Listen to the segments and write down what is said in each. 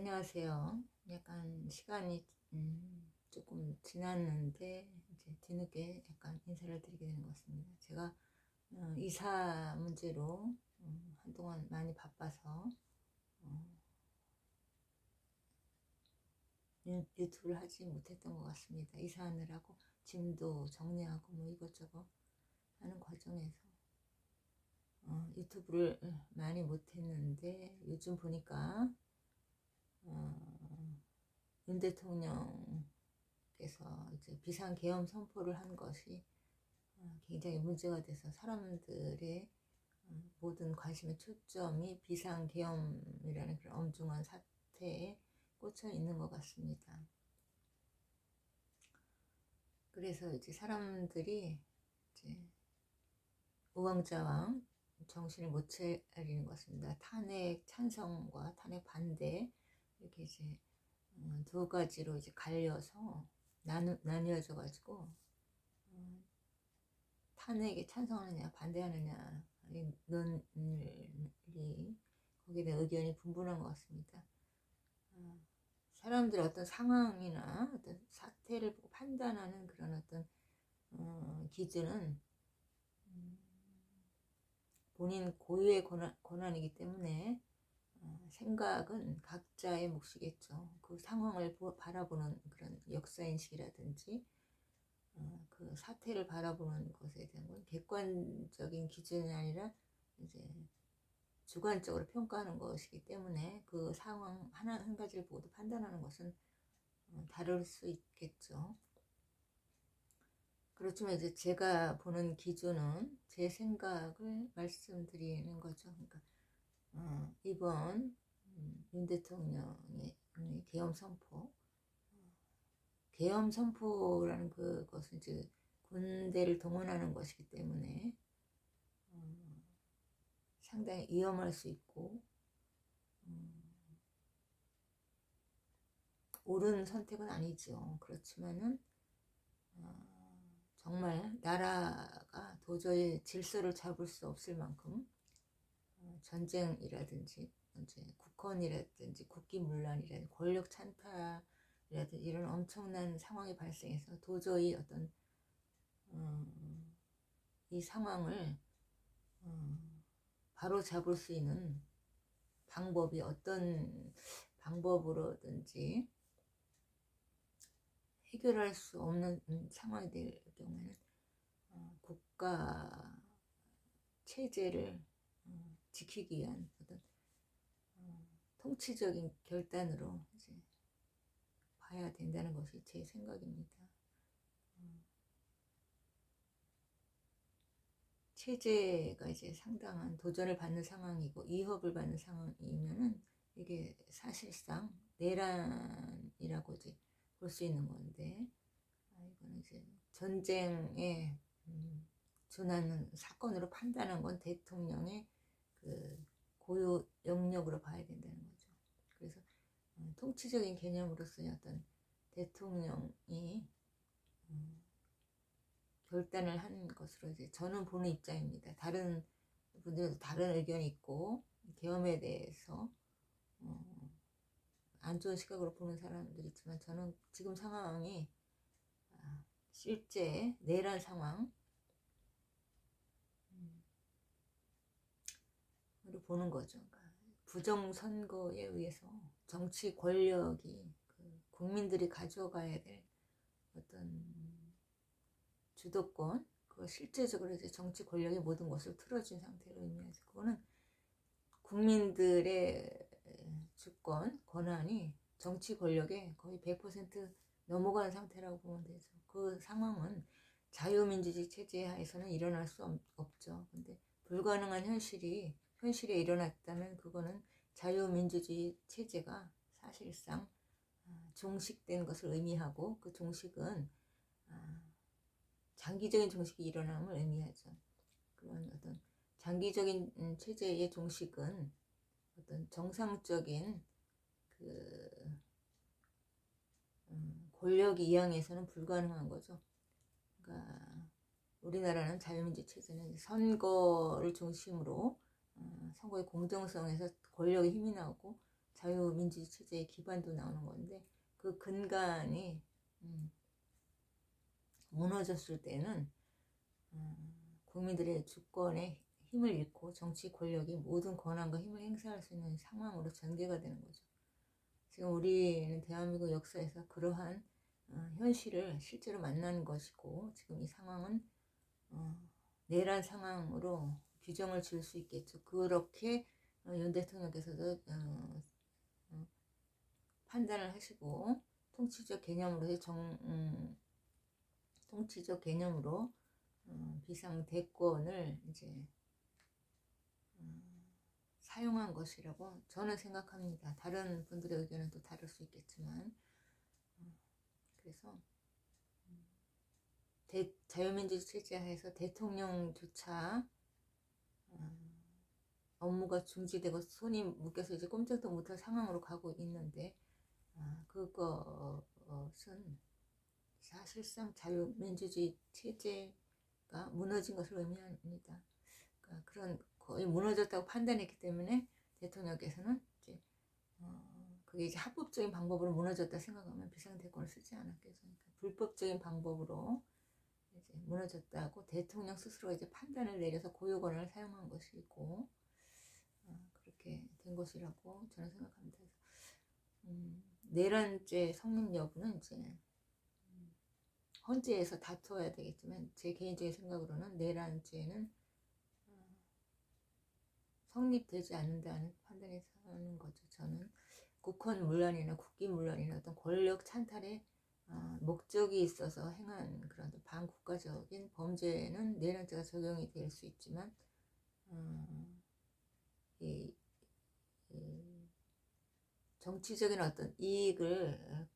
안녕하세요. 약간 시간이 조금 지났는데 이제 뒤늦게 약간 인사를 드리게 되는 것 같습니다. 제가 이사 문제로 한동안 많이 바빠서 어, 유튜브를 하지 못했던 것 같습니다. 이사하느라고 짐도 정리하고 뭐 이것저것 하는 과정에서 유튜브를 많이 못했는데 요즘 보니까 윤 대통령께서 이제 비상계엄 선포를 한 것이 굉장히 문제가 돼서 사람들의 모든 관심의 초점이 비상계엄이라는 그런 엄중한 사태에 꽂혀 있는 것 같습니다. 그래서 이제 사람들이 이제 우왕좌왕 정신을 못 차리는 것 같습니다. 탄핵 찬성과 탄핵 반대 이렇게 이제 두 가지로 이제 갈려서 나뉘어져 가지고 탄핵에 찬성하느냐 반대하느냐 이 논리 거기에 대한 의견이 분분한 것 같습니다. 사람들의 어떤 상황이나 어떤 사태를 보고 판단하는 그런 어떤 기준은 본인 고유의 권한이기 때문에 생각은 각자의 몫이겠죠. 그 상황을 바라보는 그런 역사인식이라든지 그 사태를 바라보는 것에 대한 건 객관적인 기준이 아니라 이제 주관적으로 평가하는 것이기 때문에 그 상황 한 가지를 보고도 판단하는 것은 다를 수 있겠죠. 그렇지만 이제 제가 보는 기준은 제 생각을 말씀드리는 거죠. 그러니까 이번 윤 대통령의 계엄 선포라는 그것은 이제 군대를 동원하는 것이기 때문에 상당히 위험할 수 있고 옳은 선택은 아니죠. 그렇지만은 정말 나라가 도저히 질서를 잡을 수 없을 만큼 전쟁이라든지 이제 국헌이라든지 국기문란이라든지 권력 찬탈이라든지 이런 엄청난 상황이 발생해서 도저히 어떤 이 상황을 바로 잡을 수 있는 방법이 어떤 방법으로든지 해결할 수 없는 상황이 될 경우에는 국가 체제를 지키기 위한 어떤 통치적인 결단으로 이제 봐야 된다는 것이 제 생각입니다. 체제가 이제 상당한 도전을 받는 상황이고 위협을 받는 상황이면은 이게 사실상 내란이라고 이제 볼 수 있는 건데 이거는 이제 전쟁에 준하는 사건으로 판단한 건 대통령의 그 고유 영역으로 봐야 된다는 거죠. 그래서 통치적인 개념으로서의 어떤 대통령이 결단을 한 것으로 이제 저는 보는 입장입니다. 다른 분들도 다른 의견이 있고 계엄에 대해서 안 좋은 시각으로 보는 사람들이 있지만 저는 지금 상황이 실제 내란 상황으로 보는 거죠. 그러니까 부정선거에 의해서 정치 권력이 국민들이 가져가야 될 어떤 주도권, 그거 실제적으로 이제 정치 권력의 모든 것을 틀어진 상태로 의미해서 그거는 국민들의 주권, 권한이 정치 권력에 거의 100% 넘어간 상태라고 보면 되죠. 그 상황은 자유민주주의 체제 하에서는 일어날 수 없죠. 근데 불가능한 현실에 일어났다면 그거는 자유민주주의 체제가 사실상 종식된 것을 의미하고 그 종식은 장기적인 종식이 일어남을 의미하죠. 그런 어떤 장기적인 체제의 종식은 어떤 정상적인 권력이 이양해서는 불가능한 거죠. 그러니까 우리나라는 자유민주 체제는 선거를 중심으로 선거의 공정성에서 권력의 힘이 나오고 자유민주주의 체제의 기반도 나오는 건데, 그 근간이 무너졌을 때는 국민들의 주권에 힘을 잃고 정치 권력이 모든 권한과 힘을 행사할 수 있는 상황으로 전개가 되는 거죠. 지금 우리는 대한민국 역사에서 그러한 현실을 실제로 만난 것이고, 지금 이 상황은 내란 상황으로 규정을 지을 수 있겠죠. 그렇게 윤 대통령께서도 판단을 하시고 통치적 개념으로 통치적 개념으로 비상대권을 이제 사용한 것이라고 저는 생각합니다. 다른 분들의 의견은 또 다를 수 있겠지만, 그래서 자유민주주의 체제 하에서 대통령조차 업무가 중지되고 손이 묶여서 이제 꼼짝도 못할 상황으로 가고 있는데, 그것은 사실상 자유민주주의 체제가 무너진 것을 의미합니다. 그러니까 그런 거의 무너졌다고 판단했기 때문에 대통령께서는 이제 그게 이제 합법적인 방법으로 무너졌다 생각하면 비상대권을 쓰지 않았겠죠. 그러니까 불법적인 방법으로 이제 무너졌다고 대통령 스스로가 이제 판단을 내려서 고유권을 사용한 것이고, 그렇게 된 것이라고 저는 생각합니다. 내란죄 성립 여부는 이제 헌재에서 다투어야 되겠지만, 제 개인적인 생각으로는 내란죄는 성립되지 않는다는 판단이 서는 거죠. 저는 국헌 문란이나 국기 문란이나 어떤 권력 찬탈에 목적이 있어서 행한 그런 반국가적인 범죄는 내란죄가 적용이 될 수 있지만, 정치적인 어떤 이익을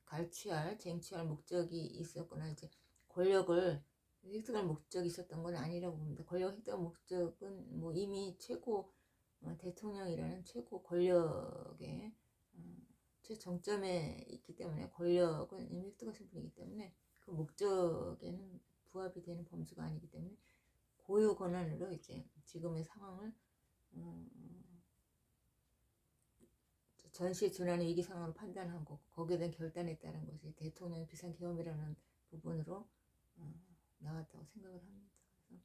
갈취할, 쟁취할 목적이 있었거나 이제 권력을 획득할 목적이 있었던 건 아니라고 봅니다. 권력 획득할 목적은 뭐 이미 최고 대통령이라는 최고 권력의 최정점에 있기 때문에, 권력은 이미 획득하신 분이기 때문에 그 목적에는 부합이 되는 범주가 아니기 때문에 고유 권한으로 이제 지금의 상황을 전시 준하는 위기 상황으로 판단한 거고, 거기에 대한 결단에 따른 것이 대통령의 비상계엄이라는 부분으로 나왔다고 생각을 합니다. 그래서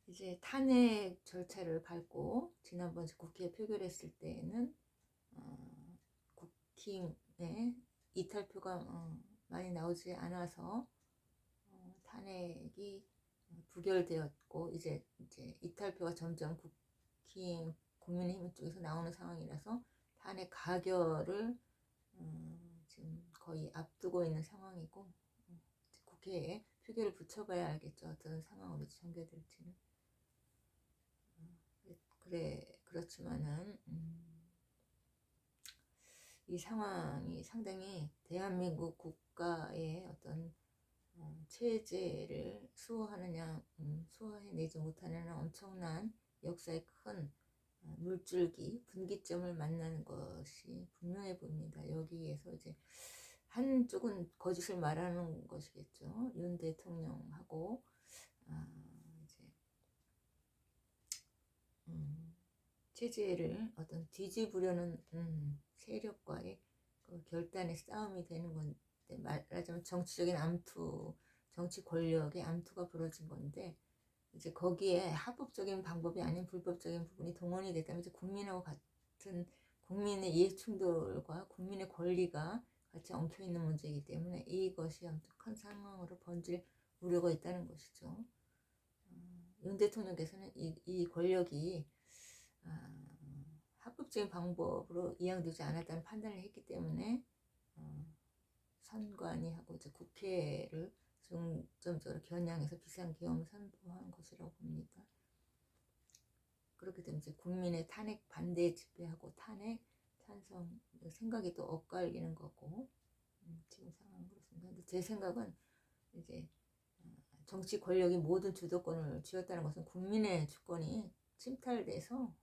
이제 탄핵 절차를 밟고 지난번 국회에 표결했을 때는 국힘에 이탈표가 많이 나오지 않아서 탄핵이 부결되었고, 이제 이탈표가 점점 국민의힘 쪽에서 나오는 상황이라서 탄핵 가결을 지금 거의 앞두고 있는 상황이고, 국회에 표결을 붙여봐야 알겠죠. 어떤 상황으로 전개될지는. 그렇지만은 이 상황이 상당히 대한민국 국가의 어떤 체제를 수호해내지 못하는 엄청난 역사의 큰 물줄기, 분기점을 만나는 것이 분명해 보입니다. 여기에서 이제 한쪽은 거짓을 말하는 것이겠죠. 윤 대통령하고 이제 체제를 어떤 뒤집으려는 세력과의 그 결단의 싸움이 되는 건데, 말하자면 정치적인 암투, 정치 권력의 암투가 벌어진 건데, 이제 거기에 합법적인 방법이 아닌 불법적인 부분이 동원이 됐다면, 이제 국민하고 같은 국민의 이해 충돌과 국민의 권리가 같이 엉켜 있는 문제이기 때문에 이것이 아무튼 큰 상황으로 번질 우려가 있다는 것이죠. 윤 대통령께서는 이 권력이 합법적인 방법으로 이양되지 않았다는 판단을 했기 때문에 선관위 하고 이제 국회를 중점적으로 겨냥해서 비상계엄을 선포한 것이라고 봅니다. 그렇기 때문에 이제 국민의 탄핵 반대 집회하고 탄핵 찬성 생각이 또 엇갈리는 거고, 지금 상황은 그렇습니다. 근데 제 생각은 이제 정치 권력이 모든 주도권을 쥐었다는 것은 국민의 주권이 침탈돼서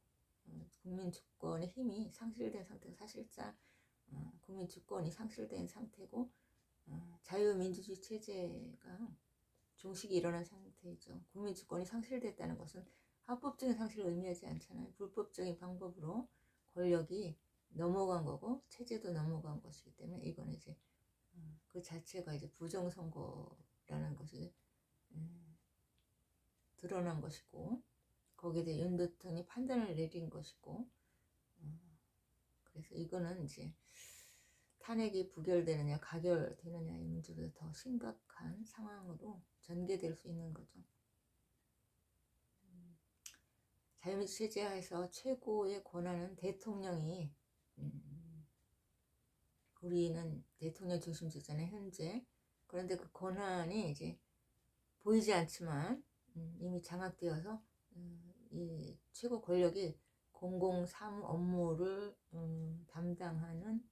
국민 주권의 힘이 상실된 상태고, 사실상 국민 주권이 상실된 상태고, 자유민주주의 체제가 종식이 일어난 상태이죠. 국민 주권이 상실됐다는 것은 합법적인 상실을 의미하지 않잖아요. 불법적인 방법으로 권력이 넘어간 거고 체제도 넘어간 것이기 때문에 이거는 이제 그 자체가 이제 부정선거라는 것이 드러난 것이고 거기에 대해 윤 대통령이 판단을 내린 것이고 그래서 이거는 이제 탄핵이 부결되느냐 가결되느냐의 문제보다 더 심각한 상황으로 전개될 수 있는 거죠. 자유민주 체제 하에서 최고의 권한은 대통령이 우리는 대통령 중심제잖아요 현재. 그런데 그 권한이 이제 보이지 않지만 이미 장악되어서 이 최고 권력이 공공사무 업무를 담당하는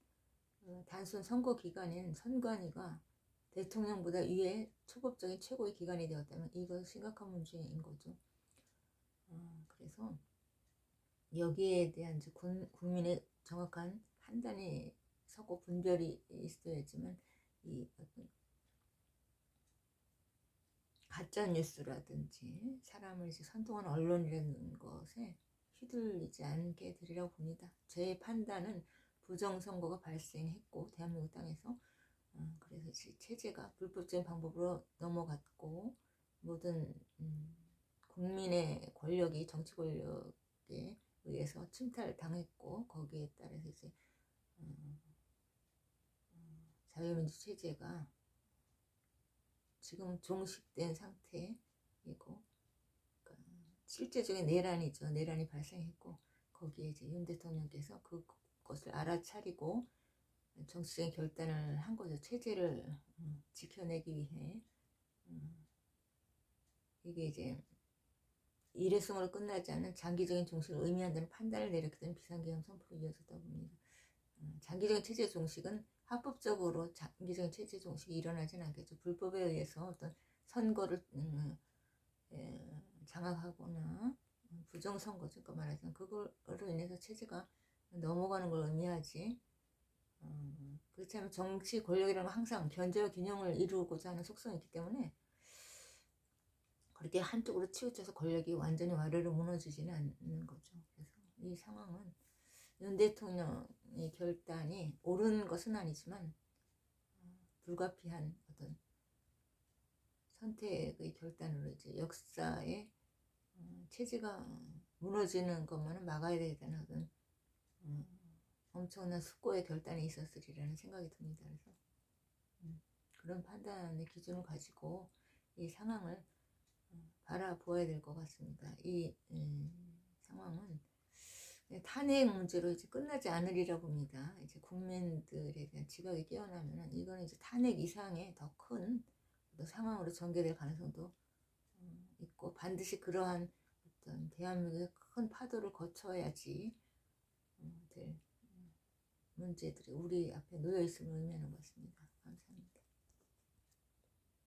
단순 선거 기관인 선관위가 대통령보다 위에 초법적인 최고의 기관이 되었다면 이건 심각한 문제인 거죠. 그래서 여기에 대한 이제 국민의 정확한 판단이 서고 분별이 있어야지만 이 어떤 가짜 뉴스라든지 사람을 이제 선동하는 언론이라는 것에 휘둘리지 않게 되리라고 봅니다. 제 판단은 부정선거가 발생했고 대한민국 땅에서 그래서 체제가 불법적인 방법으로 넘어갔고 모든 국민의 권력이 정치 권력에 의해서 침탈당했고 거기에 따라서 이제 자유민주 체제가 지금 종식된 상태이고 실제적인 내란이죠. 내란이 발생했고 거기에 이제 윤 대통령께서 그것을 알아차리고 정치적인 결단을 한 거죠. 체제를 지켜내기 위해 이게 이제 일회성으로 끝나지 않는 장기적인 종식을 의미한다는 판단을 내렸기 때문에 비상계엄 선포로 이어졌다고 봅니다. 장기적인 체제 종식은 합법적으로 장기적인 체제 종식이 일어나진 않겠죠. 불법에 의해서 어떤 선거를 장악하거나 부정선거죠. 그러니까 말하자면 그걸로 인해서 체제가 넘어가는 걸 의미하지 그렇지 않으면 정치 권력이라는 건 항상 견제와 균형을 이루고자 하는 속성이 있기 때문에 그렇게 한쪽으로 치우쳐서 권력이 완전히 와르르 무너지지는 않는 거죠. 그래서 이 상황은 윤 대통령의 결단이 옳은 것은 아니지만 불가피한 어떤 선택의 결단으로 이제 역사의 체제가 무너지는 것만은 막아야 되겠다는 어떤 엄청난 숙고의 결단이 있었으리라는 생각이 듭니다. 그래서 그런 판단의 기준을 가지고 이 상황을 바라보아야 될 것 같습니다. 이 상황은 탄핵 문제로 이제 끝나지 않으리라 봅니다. 이제 국민들에 대한 지각이 깨어나면 이거는 이제 탄핵 이상의 더 큰 상황으로 전개될 가능성도 있고 반드시 그러한 어떤 대한민국의 큰 파도를 거쳐야지 될 문제들이 우리 앞에 놓여 있음을 의미하는 것 같습니다.